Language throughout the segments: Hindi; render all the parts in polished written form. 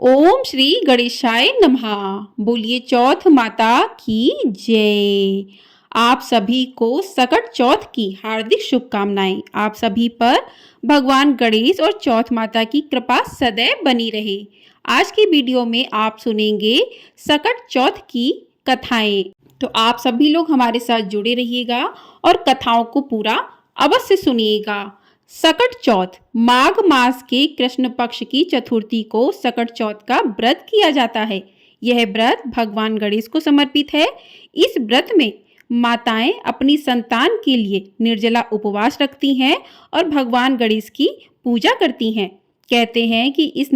ओम श्री गणेशाय नमः। बोलिए चौथ माता की जय। आप सभी को सकट चौथ की हार्दिक शुभकामनाएं। आप सभी पर भगवान गणेश और चौथ माता की कृपा सदैव बनी रहे। आज की वीडियो में आप सुनेंगे सकट चौथ की कथाएं। तो आप सभी लोग हमारे साथ जुड़े रहिएगा और कथाओं को पूरा अवश्य सुनिएगा। सकट चौथ माघ मास के कृष्ण पक्ष की चतुर्थी को सकट चौथ का व्रत किया जाता है। यह व्रत भगवान गणेश को समर्पित है। इस व्रत में माताएं अपनी संतान के लिए निर्जला उपवास रखती हैं और भगवान गणेश की पूजा करती हैं। कहते हैं कि इस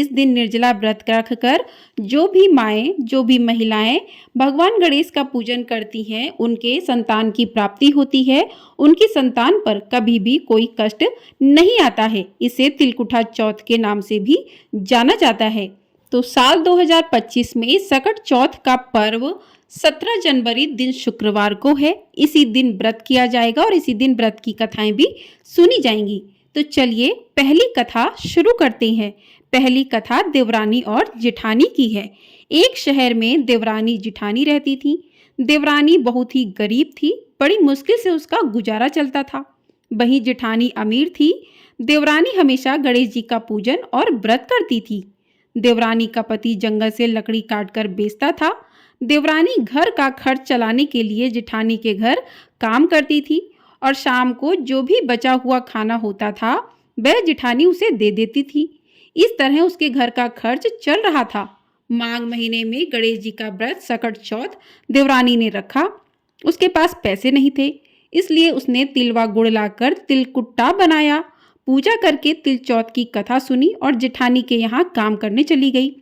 दिन निर्जला व्रत रखकर जो भी माएँ जो भी महिलाएं भगवान गणेश का पूजन करती हैं उनके संतान की प्राप्ति होती है। उनकी संतान पर कभी भी कोई कष्ट नहीं आता है। इसे तिलकुटा चौथ के नाम से भी जाना जाता है। तो साल 2025 में सकट चौथ का पर्व 17 जनवरी दिन शुक्रवार को है। इसी दिन व्रत किया जाएगा और इसी दिन व्रत की कथाएं भी सुनी जाएंगी। तो चलिए पहली कथा शुरू करते हैं। पहली कथा देवरानी और जिठानी की है। एक शहर में देवरानी जिठानी रहती थी। देवरानी बहुत ही गरीब थी। बड़ी मुश्किल से उसका गुजारा चलता था। वहीं जिठानी अमीर थी। देवरानी हमेशा गणेश जी का पूजन और व्रत करती थी। देवरानी का पति जंगल से लकड़ी काटकर बेचता था। देवरानी घर का खर्च चलाने के लिए जिठानी के घर काम करती थी और शाम को जो भी बचा हुआ खाना होता था वह जिठानी उसे दे देती थी। इस तरह उसके घर का खर्च चल रहा था। माघ महीने में गणेश जी का व्रत सकट चौथ देवरानी ने रखा। उसके पास पैसे नहीं थे, इसलिए उसने तिल व गुड़ लाकर तिलकुट्टा बनाया। पूजा करके तिल चौथ की कथा सुनी और जिठानी के यहाँ काम करने चली गई।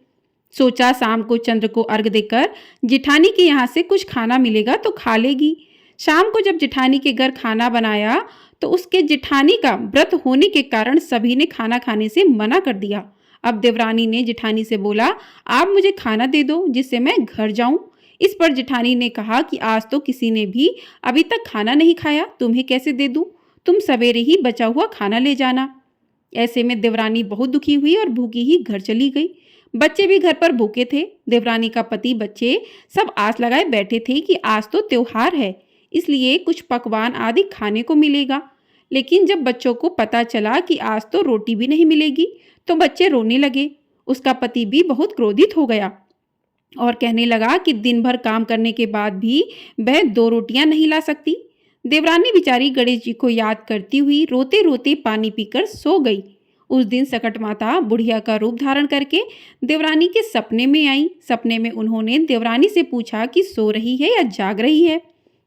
सोचा शाम को चंद्र को अर्घ देकर जिठानी के यहाँ से कुछ खाना मिलेगा तो खा लेगी। शाम को जब जिठानी के घर खाना बनाया तो उसके जिठानी का व्रत होने के कारण सभी ने खाना खाने से मना कर दिया। अब देवरानी ने जिठानी से बोला, आप मुझे खाना दे दो जिससे मैं घर जाऊं। इस पर जिठानी ने कहा कि आज तो किसी ने भी अभी तक खाना नहीं खाया, तुम्हें कैसे दे दूं? तुम सवेरे ही बचा हुआ खाना ले जाना। ऐसे में देवरानी बहुत दुखी हुई और भूखी ही घर चली गई। बच्चे भी घर पर भूखे थे। देवरानी का पति बच्चे सब आस लगाए बैठे थे कि आज तो त्योहार है, इसलिए कुछ पकवान आदि खाने को मिलेगा। लेकिन जब बच्चों को पता चला कि आज तो रोटी भी नहीं मिलेगी तो बच्चे रोने लगे। उसका पति भी बहुत क्रोधित हो गया और कहने लगा कि दिन भर काम करने के बाद भी वह 2 रोटियां नहीं ला सकती। देवरानी बेचारी गणेश जी को याद करती हुई रोते रोते पानी पीकर सो गई। उस दिन सकट माता बुढ़िया का रूप धारण करके देवरानी के सपने में आई। सपने में उन्होंने देवरानी से पूछा कि सो रही है या जाग रही है।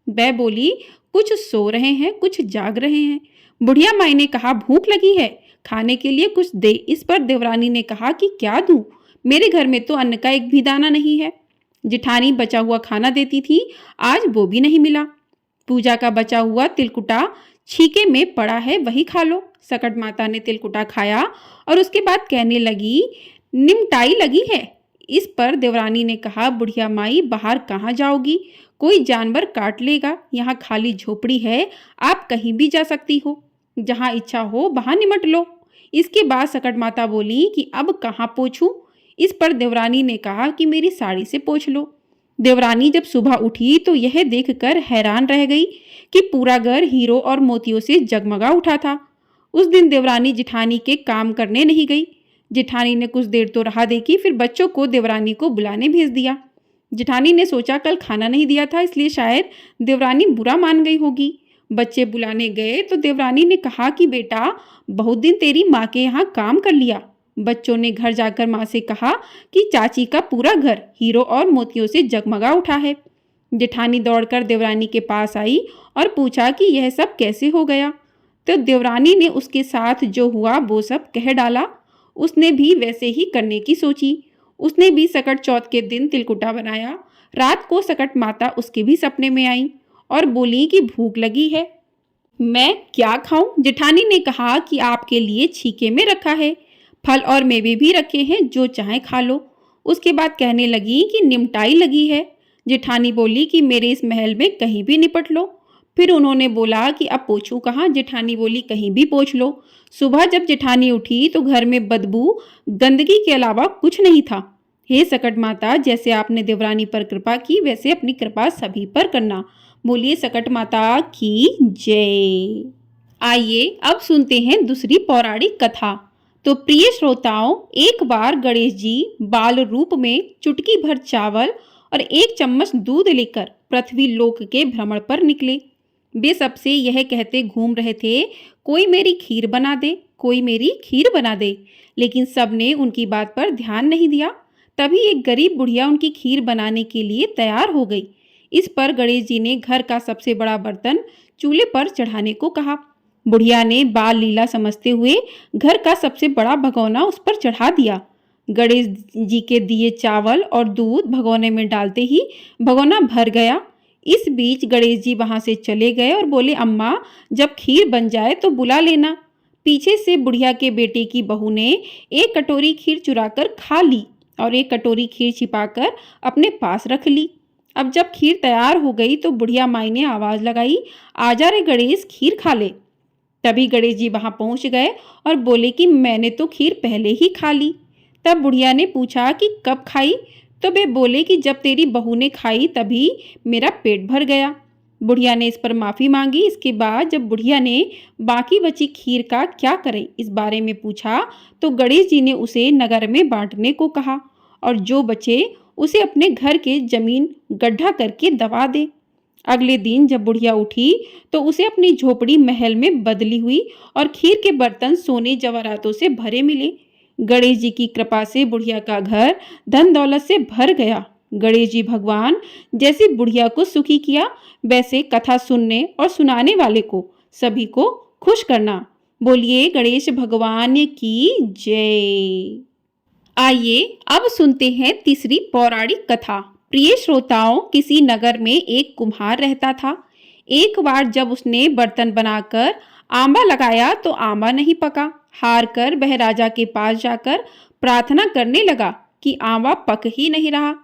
वह बोली, कुछ सो रहे हैं कुछ जाग रहे हैं। बुढ़िया माई ने कहा, भूख लगी है, खाने के लिए कुछ दे। इस पर देवरानी ने कहा कि क्या दूं, मेरे घर में तो अन्न का एक भी दाना नहीं है। जिठानी बचा हुआ खाना देती थी, आज वो भी नहीं मिला। पूजा का बचा हुआ तिलकुटा छीके में पड़ा है, वही खा लो। सकट माता ने तिलकुटा खाया और उसके बाद कहने लगी, निमटाई लगी है। इस पर देवरानी ने कहा, बुढ़िया माई बाहर कहाँ जाओगी, कोई जानवर काट लेगा, यहाँ खाली झोपड़ी है, आप कहीं भी जा सकती हो, जहाँ इच्छा हो वहाँ निमट लो। इसके बाद सकट माता बोली कि अब कहाँ पोंछूं। इस पर देवरानी ने कहा कि मेरी साड़ी से पोंछ लो। देवरानी जब सुबह उठी तो यह देखकर हैरान रह गई कि पूरा घर हीरो और मोतियों से जगमगा उठा था। उस दिन देवरानी जिठानी के काम करने नहीं गई। जिठानी ने कुछ देर तो राह देखी, फिर बच्चों को देवरानी को बुलाने भेज दिया। जिठानी ने सोचा कल खाना नहीं दिया था, इसलिए शायद देवरानी बुरा मान गई होगी। बच्चे बुलाने गए तो देवरानी ने कहा कि बेटा, बहुत दिन तेरी माँ के यहाँ काम कर लिया। बच्चों ने घर जाकर माँ से कहा कि चाची का पूरा घर हीरो और मोतियों से जगमगा उठा है। जेठानी दौड़कर देवरानी के पास आई और पूछा कि यह सब कैसे हो गया। तो देवरानी ने उसके साथ जो हुआ वो सब कह डाला। उसने भी वैसे ही करने की सोची। उसने भी सकट चौथ के दिन तिलकुटा बनाया। रात को सकट माता उसके भी सपने में आई और बोली कि भूख लगी है, मैं क्या खाऊं? जेठानी ने कहा कि आपके लिए छीके में रखा है, फल और मेवे भी रखे हैं, जो चाहे खा लो। उसके बाद कहने लगी कि निमटाई लगी है। जेठानी बोली कि मेरे इस महल में कहीं भी निपट लो, फिर उन्होंने बोला कि अब पोंछूं कहाँ। जेठानी बोली कहीं भी पोंछ लो। सुबह जब जेठानी उठी तो घर में बदबू, गंदगी के अलावा कुछ नहीं था। हे सकट माता, जैसे आपने देवरानी पर कृपा की वैसे अपनी कृपा सभी पर करना। बोलिए सकट माता की जय। आइए अब सुनते हैं दूसरी पौराणिक कथा। तो प्रिय श्रोताओं, एक बार गणेश जी बाल रूप में चुटकी भर चावल और 1 चम्मच दूध लेकर पृथ्वी लोक के भ्रमण पर निकले। वे सबसे यह कहते घूम रहे थे, कोई मेरी खीर बना दे, कोई मेरी खीर बना दे। लेकिन सबने उनकी बात पर ध्यान नहीं दिया। तभी एक गरीब बुढ़िया उनकी खीर बनाने के लिए तैयार हो गई। इस पर गणेश जी ने घर का सबसे बड़ा बर्तन चूल्हे पर चढ़ाने को कहा। बुढ़िया ने बाल लीला समझते हुए घर का सबसे बड़ा भगोना उस पर चढ़ा दिया। गणेश जी के दिए चावल और दूध भगोने में डालते ही भगोना भर गया। इस बीच गणेश जी वहां से चले गए और बोले, अम्मा जब खीर बन जाए तो बुला लेना। पीछे से बुढ़िया के बेटे की बहू ने 1 कटोरी खीर चुराकर खा ली और 1 कटोरी खीर छिपाकर अपने पास रख ली। अब जब खीर तैयार हो गई तो बुढ़िया माई ने आवाज लगाई, आजा रे गणेश, खीर खा ले। तभी गणेश जी वहां पहुंच गए और बोले कि मैंने तो खीर पहले ही खा ली। तब बुढ़िया ने पूछा कि कब खाई? तो वे बोले कि जब तेरी बहू ने खाई तभी मेरा पेट भर गया। बुढ़िया ने इस पर माफ़ी मांगी। इसके बाद जब बुढ़िया ने बाकी बची खीर का क्या करें इस बारे में पूछा तो गणेश जी ने उसे नगर में बांटने को कहा और जो बचे उसे अपने घर के जमीन गड्ढा करके दबा दे। अगले दिन जब बुढ़िया उठी तो उसे अपनी झोपड़ी महल में बदली हुई और खीर के बर्तन सोने जवाहरातों से भरे मिले। गणेश जी की कृपा से बुढ़िया का घर धन दौलत से भर गया। गणेश जी भगवान जैसे बुढ़िया को सुखी किया वैसे कथा सुनने और सुनाने वाले को सभी को खुश करना। बोलिए गणेश भगवान की जय। आइए अब सुनते हैं तीसरी पौराणिक कथा। प्रिय श्रोताओं, किसी नगर में एक कुम्हार रहता था। एक बार जब उसने बर्तन बनाकर आंबा लगाया तो आंबा नहीं पका। हार कर वह राजा के पास जाकर प्रार्थना करने लगा कि आंबा पक ही नहीं रहा।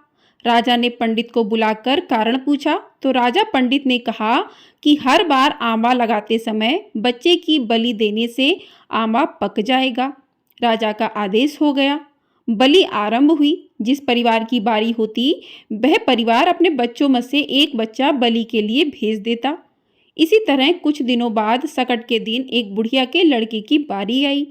राजा ने पंडित को बुलाकर कारण पूछा तो राजा पंडित ने कहा कि हर बार आंबा लगाते समय बच्चे की बलि देने से आंबा पक जाएगा। राजा का आदेश हो गया। बलि आरंभ हुई। जिस परिवार की बारी होती वह परिवार अपने बच्चों में से एक बच्चा बलि के लिए भेज देता। इसी तरह कुछ दिनों बाद सकट के दिन एक बुढ़िया के लड़के की बारी आई।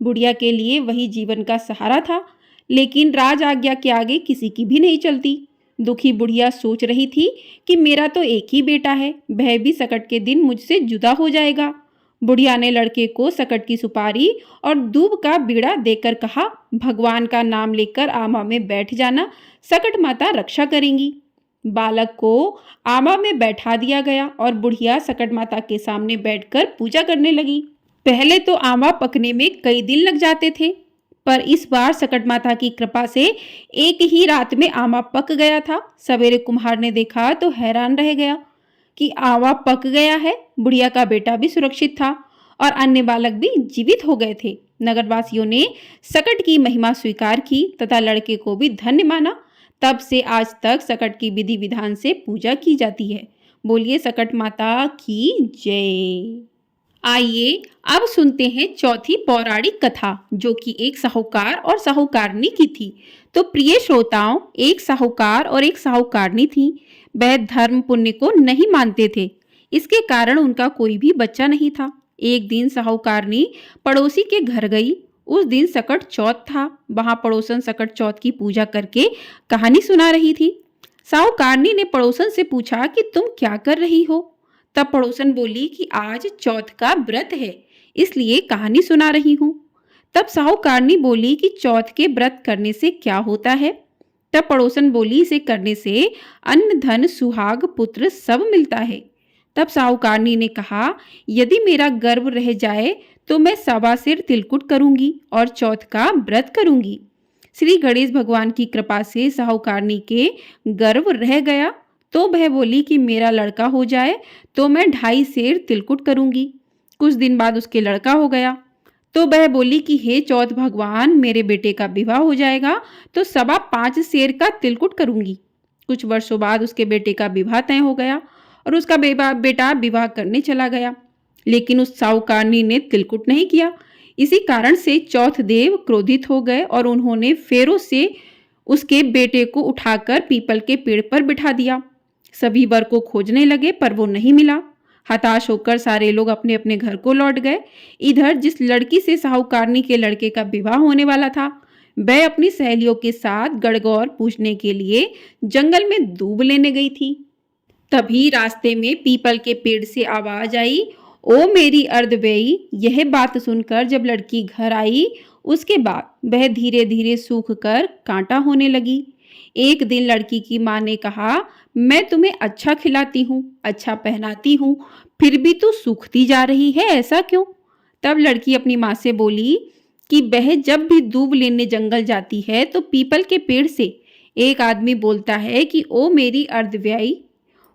बुढ़िया के लिए वही जीवन का सहारा था, लेकिन राज आज्ञा के आगे किसी की भी नहीं चलती। दुखी बुढ़िया सोच रही थी कि मेरा तो एक ही बेटा है, वह भी सकट के दिन मुझसे जुदा हो जाएगा। बुढ़िया ने लड़के को सकट की सुपारी और दूब का बीड़ा देकर कहा, भगवान का नाम लेकर आमा में बैठ जाना, सकट माता रक्षा करेंगी। बालक को आमा में बैठा दिया गया और बुढ़िया सकट माता के सामने बैठकर पूजा करने लगी। पहले तो आमा पकने में कई दिन लग जाते थे, पर इस बार सकट माता की कृपा से एक ही रात में आमा पक गया था। सवेरे कुम्हार ने देखा तो हैरान रह गया कि आमा पक गया है। बुढ़िया का बेटा भी सुरक्षित था और अन्य बालक भी जीवित हो गए थे। नगरवासियों ने सकट की महिमा स्वीकार की तथा लड़के को भी धन्य माना। तब से आज तक सकट की विधि विधान से पूजा की जाती है। बोलिए सकट माता की जय। आइए अब सुनते हैं चौथी पौराणिक कथा, जो कि एक साहूकार और साहूकारनी की थी। तो प्रिय श्रोताओं, एक साहूकार और एक साहूकारनी थी। वह धर्म पुण्य को नहीं मानते थे, इसके कारण उनका कोई भी बच्चा नहीं था। एक दिन साहूकारनी पड़ोसी के घर गई। उस दिन सकट चौथ था। वहां पड़ोसन सकट चौथ की पूजा करके कहानी सुना रही थी। साहूकारनी ने पड़ोसन से पूछा कि तुम क्या कर रही हो? तब पड़ोसन बोली कि आज चौथ का व्रत है, इसलिए कहानी सुना रही हूँ। तब साहूकारनी बोली कि चौथ के व्रत करने से क्या होता है? तब पड़ोसन बोली, इसे करने से अन्न धन सुहाग पुत्र सब मिलता है। तब साहूकारनी ने कहा, यदि मेरा गर्व रह जाए तो मैं 1.25 सेर तिलकुट करूंगी और चौथ का व्रत करूंगी। श्री गणेश भगवान की कृपा से साहूकारनी के गर्व रह गया तो वह बोली कि मेरा लड़का हो जाए तो मैं 2.5 सेर तिलकुट करूंगी। कुछ दिन बाद उसके लड़का हो गया तो वह बोली कि हे चौथ भगवान, मेरे बेटे का विवाह हो जाएगा तो 5.25 सेर का तिलकुट करूंगी। कुछ वर्षों बाद उसके बेटे का विवाह तय हो गया और उसका बेटा विवाह करने चला गया। लेकिन उस साहूकारनी ने तिलकुट नहीं किया। इसी कारण से चौथ देव क्रोधित हो गए और उन्होंने फेरों से उसके बेटे को उठाकर पीपल के पेड़ पर बिठा दिया। सभी वर को खोजने लगे पर वो नहीं मिला। हताश होकर सारे लोग अपने अपने घर को लौट गए। इधर जिस लड़की से साहूकारनी के लड़के का विवाह होने वाला था, वह अपनी सहेलियों के साथ गणगौर पूजने के लिए जंगल में दूब लेने गई थी। तभी रास्ते में पीपल के पेड़ से आवाज आई, ओ मेरी अर्धवेई। यह बात सुनकर जब लड़की घर आई, उसके बाद वह धीरे धीरे सूख कर कांटा होने लगी। एक दिन लड़की की माँ ने कहा, मैं तुम्हें अच्छा खिलाती हूँ, अच्छा पहनाती हूँ, फिर भी तू सूखती जा रही है, ऐसा क्यों? तब लड़की अपनी माँ से बोली कि वह जब भी दूब लेने जंगल जाती है तो पीपल के पेड़ से एक आदमी बोलता है कि ओ मेरी अर्धव्याई।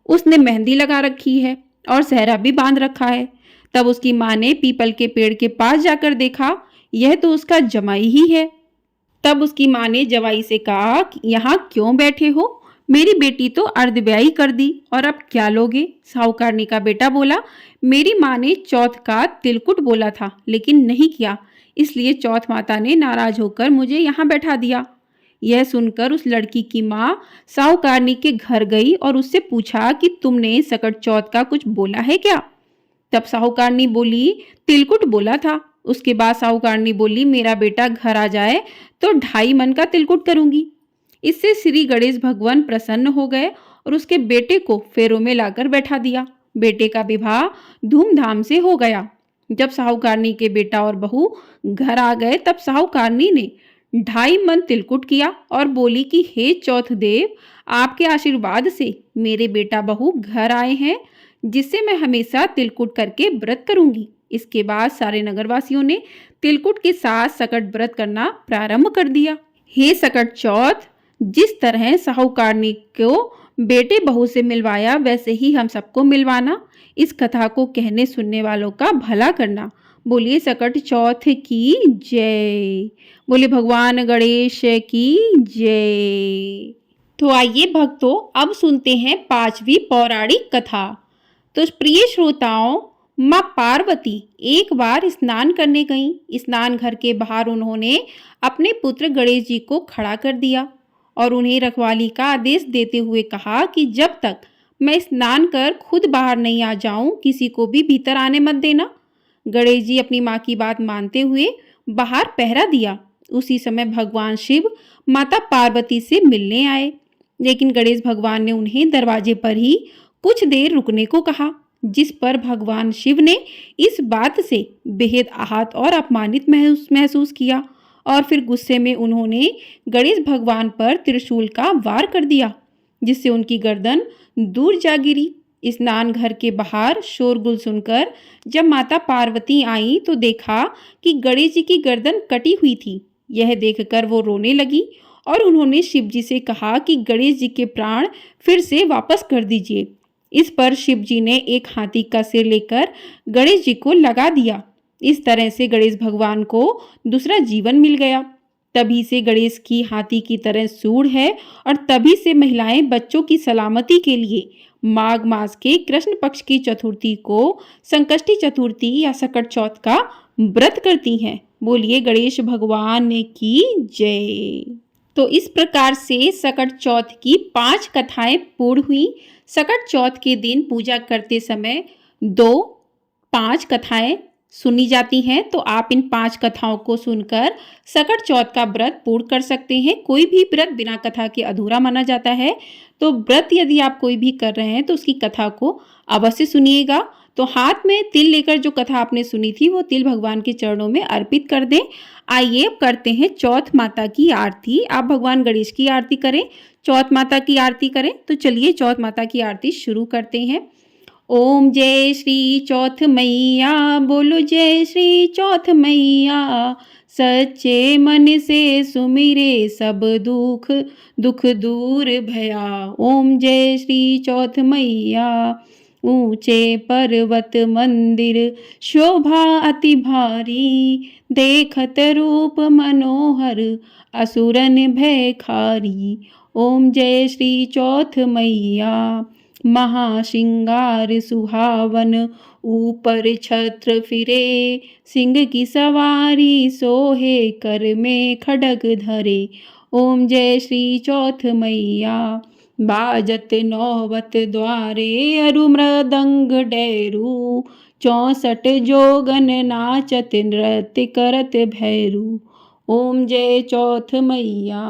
उसने मेहंदी लगा रखी है और सेहरा भी बांध रखा है। तब उसकी माँ ने पीपल के पेड़ के पास जाकर देखा, यह तो उसका जमाई ही है। तब उसकी माँ ने जवाई से कहा, यहाँ क्यों बैठे हो? मेरी बेटी तो अर्धब्याही कर दी और अब क्या लोगे? साहूकारनी का बेटा बोला, मेरी माँ ने चौथ का तिलकुट बोला था लेकिन नहीं किया, इसलिए चौथ माता ने नाराज होकर मुझे यहाँ बैठा दिया। यह सुनकर उस लड़की की माँ साहूकारनी के घर गई और उससे पूछा कि तुमने सकट चौथ का कुछ बोला है क्या? तब साहूकारनी बोली, तिलकुट बोला था। उसके बाद साहूकारनी बोली, मेरा बेटा घर आ जाए तो 2.5 मन का तिलकुट करूंगी। इससे श्री गणेश भगवान प्रसन्न हो गए और उसके बेटे को फेरों में लाकर बैठा दिया। बेटे का विवाह धूमधाम से हो गया। जब साहूकारनी के बेटा और बहू घर आ गए तब साहूकारनी ने 2.5 मन तिलकुट किया और बोली कि हे चौथ देव, आपके आशीर्वाद से मेरे बेटा बहू घर आए हैं, जिससे मैं हमेशा तिलकुट करके व्रत करूंगी। इसके बाद सारे नगरवासियों ने तिलकुट के साथ सकट व्रत करना प्रारंभ कर दिया। हे सकट चौथ, जिस तरह साहूकारनी को बेटे बहू से मिलवाया वैसे ही हम सबको मिलवाना। इस कथा को कहने सुनने वालों का भला करना। बोलिए सकट चौथ की जय। बोले भगवान गणेश की जय। तो आइए भक्तों, अब सुनते हैं 5वीं पौराणिक कथा। तो प्रिय श्रोताओं, माँ पार्वती एक बार स्नान करने गईं। स्नान घर के बाहर उन्होंने अपने पुत्र गणेश जी को खड़ा कर दिया और उन्हें रखवाली का आदेश देते हुए कहा कि जब तक मैं स्नान कर खुद बाहर नहीं आ जाऊं, किसी को भी भीतर आने मत देना। गणेश जी अपनी माँ की बात मानते हुए बाहर पहरा दिया। उसी समय भगवान शिव माता पार्वती से मिलने आए, लेकिन गणेश भगवान ने उन्हें दरवाजे पर ही कुछ देर रुकने को कहा, जिस पर भगवान शिव ने इस बात से बेहद आहत और अपमानित महसूस किया और फिर गुस्से में उन्होंने गणेश भगवान पर त्रिशूल का वार कर दिया, जिससे उनकी गर्दन दूर जा गिरी। स्नान घर के बाहर शोरगुल सुनकर जब माता पार्वती आई तो देखा कि गणेश जी की गर्दन कटी हुई थी। यह देखकर वो रोने लगी और उन्होंने शिव जी से कहा कि गणेश जी के प्राण फिर से वापस कर दीजिए। इस पर शिव जी ने एक हाथी का सिर लेकर गणेश जी को लगा दिया। इस तरह से गणेश भगवान को दूसरा जीवन मिल गया। तभी से गणेश की हाथी की तरह सूंड है और तभी से महिलाएं बच्चों की सलामती के लिए माघ मास के कृष्ण पक्ष की चतुर्थी को संकष्टी चतुर्थी या सकट चौथ का व्रत करती हैं। बोलिए गणेश भगवान की जय। तो इस प्रकार से सकट चौथ की 5 कथाएं पूर्ण हुई। सकट चौथ के दिन पूजा करते समय 5 कथाएं सुनी जाती हैं, तो आप इन 5 कथाओं को सुनकर सकट चौथ का व्रत पूर्ण कर सकते हैं। कोई भी व्रत बिना कथा के अधूरा माना जाता है, तो व्रत यदि आप कोई भी कर रहे हैं तो उसकी कथा को अवश्य सुनिएगा। तो हाथ में तिल लेकर जो कथा आपने सुनी थी वो तिल भगवान के चरणों में अर्पित कर दें। आइए अब करते हैं चौथ माता की आरती। आप भगवान गणेश की आरती करें, चौथ माता की आरती करें। तो चलिए चौथ माता की आरती शुरू करते हैं। ओम जय श्री चौथ मैया, बोलो जय श्री चौथ मैया। सच्चे मन से सुमिरे सब दुख दुख दूर भया। ओम जय श्री चौथ मैया। ऊंचे पर्वत मंदिर शोभा अति भारी, देखत रूप मनोहर असुरन भय खारी। ओम जय श्री चौथ मैया। महाश्रृंगार सुहावन, ऊपर छत्र फिरे, सिंह की सवारी सोहे, कर में खड्ग धरे। ओम जय श्री चौथ मैया। बाजत नौबत द्वारे, अरु मृदंग डैरू, 64 जोगन नाचत, नृत्य करत भैरू। ओम जय चौथ मैया।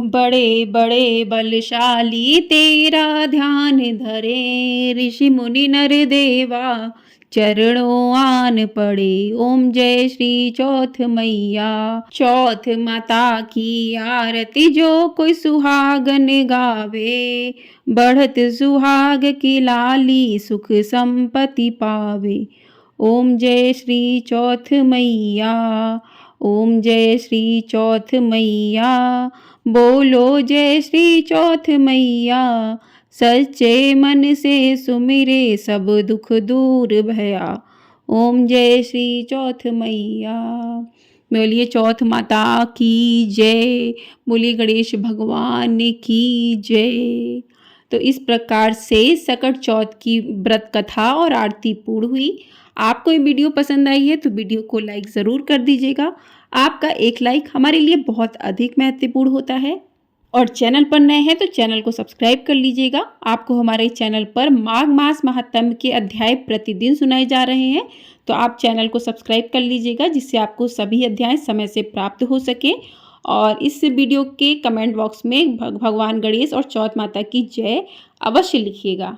बड़े बड़े बलशाली तेरा ध्यान धरे, ऋषि मुनि नर देवा चरणों आन पड़े। ओम जय श्री चौथ मैया। चौथ माता की आरती जो कोई सुहागन गावे, बढ़त सुहाग की लाली सुख संपत्ति पावे। ओम जय श्री चौथ मैया। ओम जय श्री चौथ मैया। बोलो जय श्री चौथ मैया। सच्चे मन से सुमिरे, सब दुख दूर भया। ओम जय श्री चौथ मैया। बोलिए चौथ माता की जय। बोलिए गणेश भगवान की जय। तो इस प्रकार से सकट चौथ की व्रत कथा और आरती पूर्ण हुई। आपको ये वीडियो पसंद आई है तो वीडियो को लाइक ज़रूर कर दीजिएगा। आपका एक लाइक हमारे लिए बहुत अधिक महत्वपूर्ण होता है। और चैनल पर नए हैं तो चैनल को सब्सक्राइब कर लीजिएगा। आपको हमारे चैनल पर माघ मास महात्म्य के अध्याय प्रतिदिन सुनाए जा रहे हैं, तो आप चैनल को सब्सक्राइब कर लीजिएगा, जिससे आपको सभी अध्याय समय से प्राप्त हो सके। और इस वीडियो के कमेंट बॉक्स में भगवान गणेश और चौथ माता की जय अवश्य लिखिएगा।